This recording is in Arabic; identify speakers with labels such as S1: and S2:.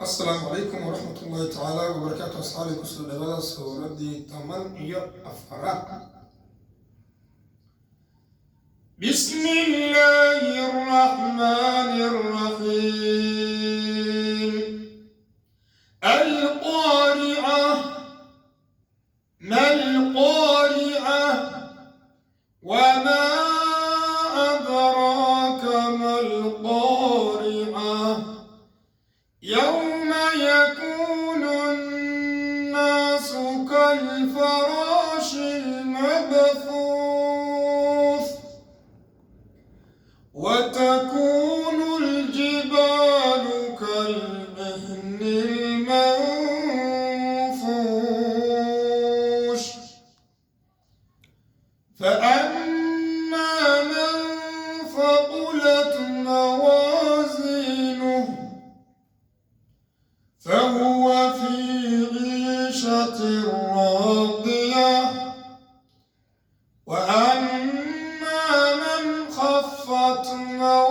S1: السلام عليكم ورحمة الله تعالى وبركاته. أصحابي كسر دبلا سوردي تمن يا أفراد. بسم الله الرحمن الرحيم. القارعة. ما القارعة؟ وما أدراك ما القارعة؟ يوم يكون الناس كالفراش المبثوث وتكون الجبال كالعهن المنفوش فأما من ثقلت موازينه فهو في عيشة راضية وأما من خفت موازينه